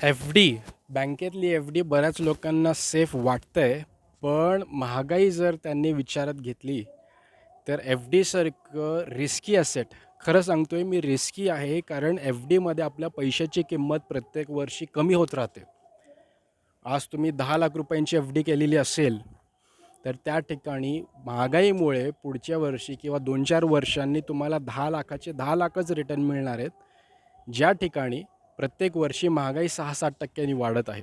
FD, बँकेतली FD बऱ्याच लोकांना safe वाटतंय, पण महागाई जर त्यांनी विचारात घेतली, तर एफ-डीसारखं रिस्की ॲसेट खरं सांगतोय मी रिस्की आहे, कारण एफ-डीमध्ये आपल्या पैशाची किंमत प्रत्येक वर्षी कमी होत राहते. आज तुम्ही 10 लाख रुपयांची एफ-डी केलेली असेल, तर त्या ठिकाणी महागाईमुळे पुढच्या वर्षी किंवा 2-4 वर्षांनी तुम्हाला 10 लाखाचे 10 लाखच रिटर्न मिळणार आहेत, ज्या ठिकाणी प्रत्येक वर्षी महागाई 6-7% वाढत आहे.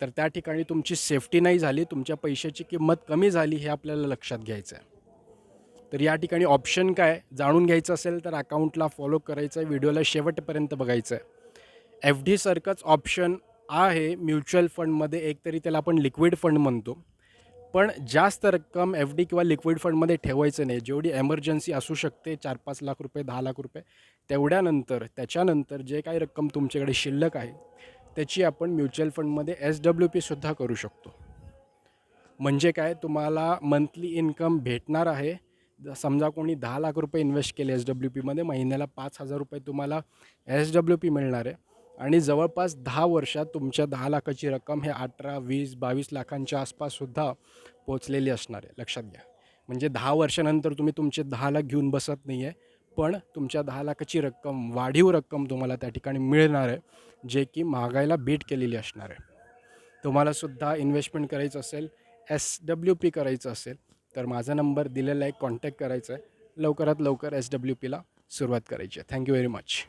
तर त्या ठिकाणी तुमची सेफ्टी नाही झाली, तुमच्या पैशाची किंमत कमी झाली, हे आपल्याला लक्षात घ्यायचं आहे. तर या ठिकाणी ऑप्शन काय जाणून घ्यायचं असेल तर अकाउंटला फॉलो करायचं आहे, व्हिडिओला शेवटपर्यंत बघायचं आहे. एफ-डीसारखंच ऑप्शन आहे म्युच्युअल फंडमध्ये, एकतरी त्याला आपण लिक्विड फंड म्हणतो. पण जास्त रक्कम एफ-डी किंवा लिक्विड फंडमध्ये ठेवायचं नाही. जेवढी एमर्जन्सी असू शकते 4-5 लाख रुपये, 10 लाख रुपये, तेवढ्यानंतर त्याच्यानंतर जे काही रक्कम तुमच्याकडे शिल्लक आहे त्याची आपण म्युच्युअल फंडमध्ये एस-डब्ल्यू-पीसुद्धा करू शकतो. म्हणजे काय, तुम्हाला मंथली इन्कम भेटणार आहे. समजा कोणी 10 लाख रुपये इन्व्हेस्ट केले एस-डब्ल्यू-पीमध्ये, महिन्याला 5,000 रुपये तुम्हाला एस-डब्ल्यू-पी मिळणार आहे. आणि जवळपास 10 वर्षात तुमच्या 10 लाखाची रक्कम हे 18, 20, 22 लाखांच्या आसपाससुद्धा पोचलेली असणार आहे. लक्षात घ्या. म्हणजे 10 वर्षानंतर तुम्ही तुमचे 10 लाख घेऊन बसत नाही आहे, पण तुमच्या 10 लाखाची रक्कम, वाढीव रक्कम तुम्हाला त्या ठिकाणी मिळणार आहे, जे की महागाईला बीट केलेली असणार आहे. तुम्हालासुद्धा इन्व्हेस्टमेंट करायचं असेल, एस-डब्ल्यू-पी करायचं असेल, तर माझा नंबर दिलेला आहे, कॉन्टॅक्ट करायचा आहे. लवकरात लवकर एस-डब्ल्यू-पीला सुरुवात करायची आहे. Thank you very much.